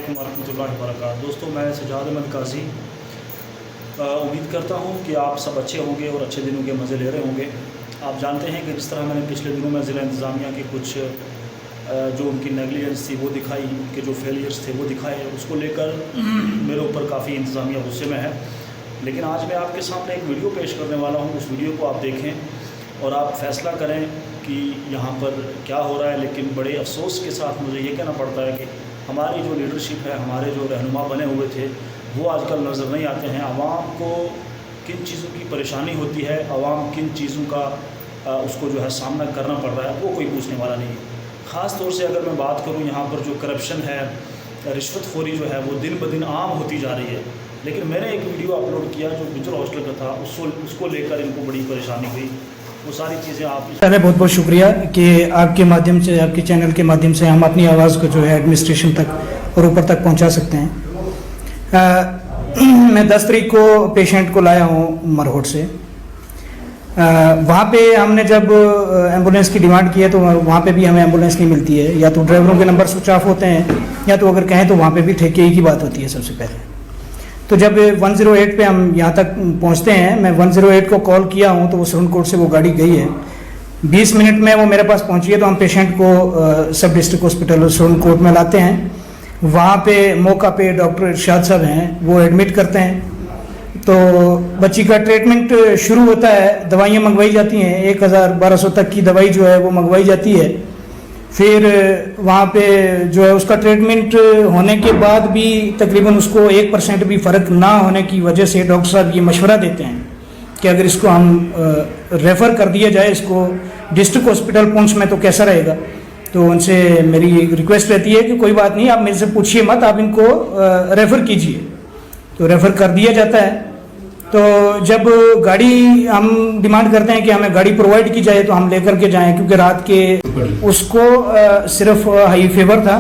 अस्सलामुअलैकुम वरहमतुल्लाहि वबरकातुहू। दोस्तों, मैं सजाद अहमद काजी उम्मीद करता हूँ कि आप सब अच्छे होंगे और अच्छे दिनों के मज़े ले रहे होंगे। आप जानते हैं कि जिस तरह मैंने पिछले दिनों में ज़िला इंतज़ामिया की कुछ जो उनकी नेगलिजेंस थी वो दिखाई, उनके जो फेलियर्स थे वो दिखाए, उसको लेकर मेरे ऊपर काफ़ी इंतज़ामिया गुस्से में है। लेकिन आज मैं आपके सामने एक वीडियो पेश करने वाला हूँ। उस वीडियो को आप देखें और आप फ़ैसला करें कि यहाँ पर क्या हो रहा है। लेकिन बड़े अफसोस के साथ मुझे ये कहना पड़ता है कि हमारी जो लीडरशिप है, हमारे जो रहनुमा बने हुए थे, वो आजकल नज़र नहीं आते हैं। आवाम को किन चीज़ों की परेशानी होती है, आवाम किन चीज़ों का उसको जो है सामना करना पड़ रहा है, वो कोई पूछने वाला नहीं है। ख़ास तौर से अगर मैं बात करूँ, यहाँ पर जो करप्शन है, रिश्वतखोरी जो है वो दिन ब दिन आम होती जा रही है। लेकिन मैंने एक वीडियो अपलोड किया जो बिजर हॉस्टल का था, उसको लेकर इनको बड़ी परेशानी हुई। वो सारी चीज़ें आप पहले बहुत बहुत शुक्रिया कि आपके माध्यम से, आपके चैनल के माध्यम से हम अपनी आवाज़ को जो है एडमिनिस्ट्रेशन तक और ऊपर तक पहुंचा सकते हैं। मैं 10 तारीख को पेशेंट को लाया हूं मरहोट से। वहाँ पे हमने जब एम्बुलेंस की डिमांड की है तो वहाँ पे भी हमें एम्बुलेंस नहीं मिलती है। या तो ड्राइवरों के नंबर स्विच ऑफ होते हैं, या तो अगर कहें तो वहाँ पे भी ठेके की बात होती है सबसे पहले। तो जब 108 पे हम यहाँ तक पहुँचते हैं, मैं 108 को कॉल किया हूँ तो वो सुरनकोट से वो गाड़ी गई है। 20 मिनट में वो मेरे पास पहुँची है। तो हम पेशेंट को सब डिस्ट्रिक्ट हॉस्पिटल सुरनकोट में लाते हैं। वहाँ पे मौका पे डॉक्टर इरशाद साहब हैं, वो एडमिट करते हैं। तो बच्ची का ट्रीटमेंट शुरू होता है, दवाइयाँ मंगवाई जाती हैं, 1000-1200 तक की दवाई जो है वो मंगवाई जाती है। फिर वहाँ पे जो है उसका ट्रीटमेंट होने के बाद भी तकरीबन उसको 1% भी फ़र्क ना होने की वजह से डॉक्टर साहब ये मशवरा देते हैं कि अगर इसको हम रेफ़र कर दिया जाए इसको डिस्ट्रिक्ट हॉस्पिटल पुंछ में तो कैसा रहेगा। तो उनसे मेरी रिक्वेस्ट रहती है कि कोई बात नहीं, आप मेरे से पूछिए मत, आप इनको रेफ़र कीजिए। तो रेफ़र कर दिया जाता है। तो जब गाड़ी हम डिमांड करते हैं कि हमें गाड़ी प्रोवाइड की जाए तो हम लेकर के जाएं, क्योंकि रात के उसको सिर्फ हाई फीवर था,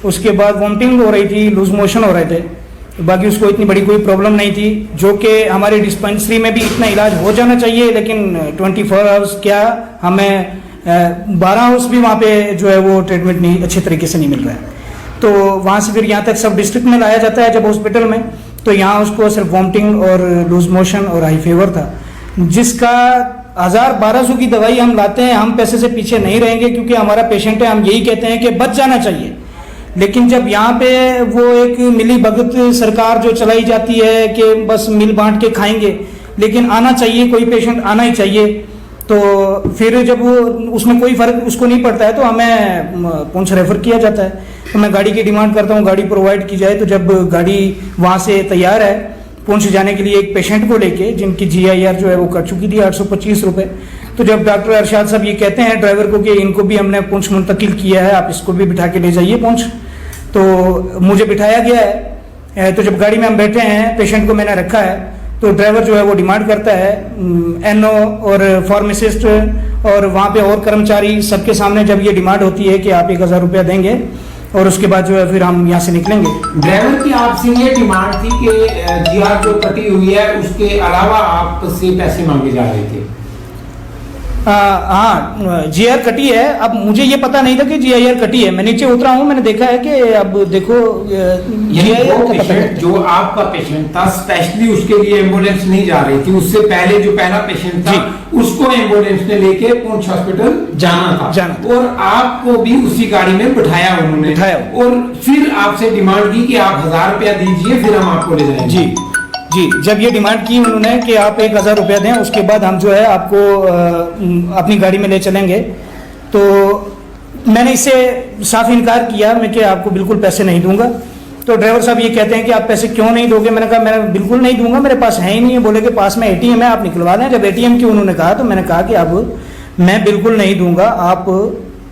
उसके बाद वॉमिटिंग हो रही थी, लूज मोशन हो रहे थे। बाकी उसको इतनी बड़ी कोई प्रॉब्लम नहीं थी, जो कि हमारे डिस्पेंसरी में भी इतना इलाज हो जाना चाहिए। लेकिन 24 आवर्स क्या, हमें 12 आवर्स भी वहाँ पे जो है वो ट्रीटमेंट नहीं अच्छे तरीके से नहीं मिल रहा है। तो वहाँ से फिर यहाँ तक सब डिस्ट्रिक्ट में लाया जाता है जब हॉस्पिटल में, तो यहाँ उसको सिर्फ वॉमिटिंग और लूज मोशन और हाई फीवर था, जिसका 1000-1200 की दवाई हम लाते हैं। हम पैसे से पीछे नहीं रहेंगे क्योंकि हमारा पेशेंट है, हम यही कहते हैं कि बच जाना चाहिए। लेकिन जब यहाँ पे वो एक मिली भगत सरकार जो चलाई जाती है कि बस मिल बांट के खाएंगे, लेकिन आना चाहिए, कोई पेशेंट आना ही चाहिए। तो फिर जब वो उसमें कोई फ़र्क उसको नहीं पड़ता है तो हमें पुंछ रेफ़र किया जाता है। तो मैं गाड़ी की डिमांड करता हूँ, गाड़ी प्रोवाइड की जाए। तो जब गाड़ी वहाँ से तैयार है पुंछ जाने के लिए एक पेशेंट को लेके, जिनकी GIR जो है वो कट चुकी थी 825 रुपये, तो जब डॉक्टर इरशाद साहब ये कहते हैं ड्राइवर को कि इनको भी हमने पुंछ मुंतकिल किया है, आप इसको भी बिठा के ले जाइए पुंछ, तो मुझे बिठाया गया है। तो जब गाड़ी में हम बैठे हैं, पेशेंट को मैंने रखा है, तो ड्राइवर जो है वो डिमांड करता है NO और फार्मासिस्ट और वहाँ पे और कर्मचारी सबके सामने जब ये डिमांड होती है कि आप 1000 रुपया देंगे और उसके बाद जो है फिर हम यहाँ से निकलेंगे। ड्राइवर की आपसे ये डिमांड थी कि GR जो कटी हुई है उसके अलावा आपसे पैसे मांगे जा रहे थे। हाँ, GR कटी है। अब मुझे ये पता नहीं था कि GIR कटी है। मैं नीचे उतरा हूँ, मैंने देखा है कि अब देखो जो आपका पेशेंट था स्पेशली उसके लिए एम्बुलेंस नहीं जा रही थी, उससे पहले जो पहला पेशेंट था उसको एम्बुलेंस ने लेके पुंछ हॉस्पिटल जाना था और आपको भी उसी गाड़ी में बिठाया उन्होंने, और फिर आपसे डिमांड की कि आप 1000 रुपया दीजिए फिर हम आपको ले जाएंगे। जी, जब ये डिमांड की उन्होंने कि आप 1000 रुपया दें, उसके बाद हम जो है आपको अपनी गाड़ी में ले चलेंगे, तो मैंने इससे साफ इनकार किया मैं कि आपको बिल्कुल पैसे नहीं दूंगा। तो ड्राइवर साहब ये कहते हैं कि आप पैसे क्यों नहीं दोगे। मैंने कहा मैं बिल्कुल नहीं दूंगा, मेरे पास है ही नहीं है। बोले कि पास में ATM है, आप निकलवा लें। जब ATM की उन्होंने कहा तो मैंने कहा कि अब मैं बिल्कुल नहीं दूंगा, आप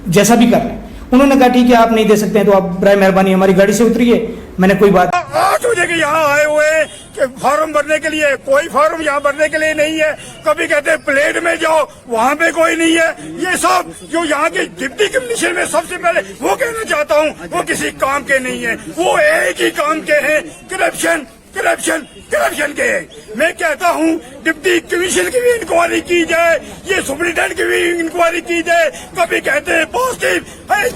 जैसा भी कर लें। उन्होंने कहा ठीक है, आप नहीं दे सकते हैं तो आप बराए मेहरबानी हमारी गाड़ी से उतरिए। मैंने कोई बात कि यहाँ आए हुए कि फॉर्म भरने के लिए, कोई फॉर्म यहाँ भरने के लिए नहीं है। कभी कहते हैं प्लेट में जाओ, वहाँ पे कोई नहीं है। ये सब जो यहाँ के डिप्टी कमिश्नर में सबसे पहले वो कहना चाहता हूँ, वो किसी काम के नहीं है, वो एक ही काम के हैं, करप्शन करप्शन करप्शन के। मैं कहता हूँ डिप्टी कमिश्नर की भी इंक्वायरी की जाए, ये सुप्रिंटेंडेंट की भी इंक्वायरी की जाए। कभी कहते हैं पॉजिटिव,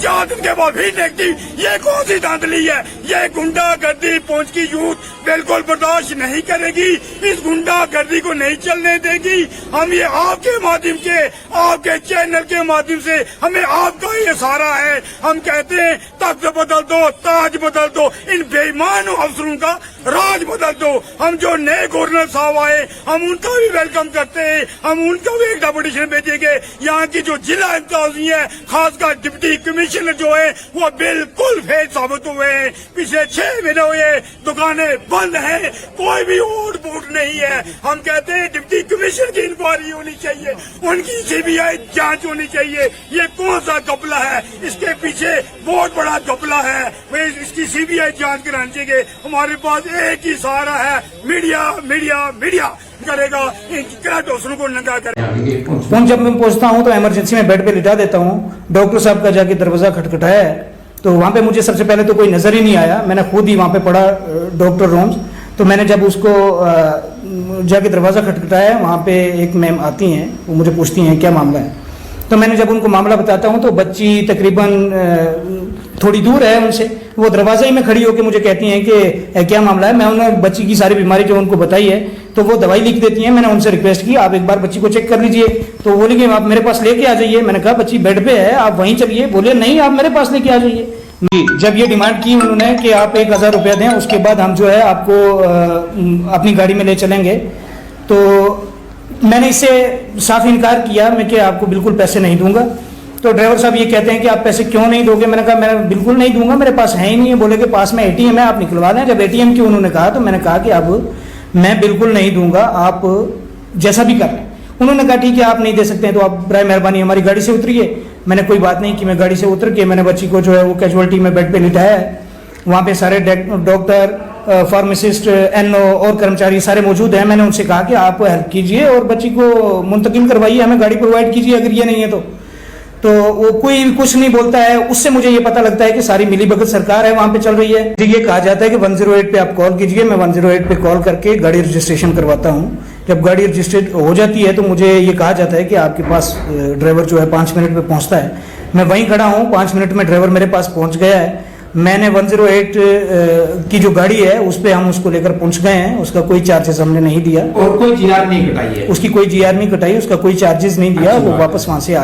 4 दिन के बाद भी नेगेटिव। ये कौन सी धांधली है? ये गुंडागर्दी पहुंच की यूथ बिल्कुल बर्दाश्त नहीं करेगी, इस गुंडागर्दी को नहीं चलने देगी। हम ये आपके माध्यम के, आपके चैनल के माध्यम से हमें आपका ये सहारा है। हम कहते हैं तख्त बदल दो, ताज बदल दो, इन बेईमान अफसरों का राज बदल दो। हम जो नए गवर्नर साहब आए हम उनका भी वेलकम करते हैं, हम उनका भी एक डेपुटेशन भेजेंगे। यहाँ की जो जिला इंतजामी है, खासकर डिप्टी कमिश्नर जो है वो बिल्कुल फेल साबित हुए हैं। पिछले 6 महीने हुए दुकानें बंद हैं, कोई भी ओट बोट नहीं है। हम कहते हैं डिप्टी कमिश्नर की इंक्वायरी होनी चाहिए, उनकी सीबीआई जांच होनी चाहिए। ये कौन सा घपला है? इसके पीछे बहुत बड़ा घपला है, वे इसकी सीबीआई जांच करानी चाहिए। हमारे पास एक ही सहारा है, मीडिया मीडिया मीडिया करेगा, इन करप्ट अफसरों को नंगा करेगा। जब मैं पहुंचता हूं तो इमरजेंसी में बेड पे लिटा देता हूं। डॉक्टर साहब का जाके दरवाजा खटखटाया है तो वहां पे मुझे सबसे पहले तो कोई नजर ही नहीं आया। मैंने खुद ही वहां पे पढ़ा डॉक्टर रूम्स। तो मैंने जब उसको जाके दरवाजा खटखटाया, वहां पे एक मैम आती हैं, वो मुझे पूछती हैं क्या मामला है। तो मैंने जब उनको मामला बताता हूं तो बच्ची तकरीबन थोड़ी दूर है उनसे, वो दरवाजे ही में खड़ी होकर मुझे कहती हैं कि क्या मामला है। मैं उन्हें बच्ची की सारी बीमारी जो उनको बताई है तो वो दवाई लिख देती हैं। मैंने उनसे रिक्वेस्ट की आप एक बार बच्ची को चेक कर लीजिए, तो बोले कि आप मेरे पास लेके आ जाइए। मैंने कहा बच्ची बेड पे है, आप वहीं चलिए। बोले नहीं, आप मेरे पास लेके आ जाइए। जब ये डिमांड की उन्होंने कि आप 1000 रुपया दें, उसके बाद हम जो है आपको अपनी गाड़ी में ले चलेंगे, तो मैंने इससे साफ इनकार किया मैं कि आपको बिल्कुल पैसे नहीं दूंगा। तो ड्राइवर साहब ये कहते हैं कि आप पैसे क्यों नहीं दोगे। मैंने कहा मैं बिल्कुल नहीं दूंगा, मेरे पास है ही नहीं है। बोले कि पास में एटीएम है, आप निकलवा लें। जब एटीएम की उन्होंने कहा तो मैंने कहा कि अब मैं बिल्कुल नहीं दूंगा, आप जैसा भी कर लें। उन्होंने कहा ठीक है आप नहीं दे सकते हैं तो आप बराए मेहरबानी हमारी गाड़ी से उतरिए। मैंने कोई बात नहीं कि मैं गाड़ी से उतर के मैंने बच्ची को जो है वो कैजुअलिटी में बेड पे लिटाया है। वहाँ पे सारे डॉक्टर, फार्मासिस्ट, एनओ और कर्मचारी सारे मौजूद हैं। मैंने उनसे कहा कि आप हेल्प कीजिए और बच्ची को मुंतकिल करवाइए, हमें गाड़ी प्रोवाइड कीजिए अगर ये नहीं है तो वो कोई कुछ नहीं बोलता है। उससे मुझे ये पता लगता है कि सारी मिली भगत सरकार है वहाँ पे चल रही है। ये कहा जाता है कि 108 पे आप कॉल कीजिए। मैं 108 पे कॉल करके गाड़ी रजिस्ट्रेशन करवाता हूँ। जब गाड़ी रजिस्ट्रेट हो जाती है तो मुझे ये कहा जाता है कि आपके पास ड्राइवर जो है 5 मिनट में पहुँचता है। मैं वहीं खड़ा हूँ, 5 मिनट में ड्राइवर मेरे पास पहुँच गया है। मैंने 108 की जो गाड़ी है उस पर हम उसको लेकर पहुंच गए हैं, उसका कोई चार्जेस हमने नहीं दिया और कोई जीआर नहीं कटाई है, उसकी कोई जीआर नहीं कटाई, उसका कोई चार्जेस नहीं दिया। वो वापस वहां से आ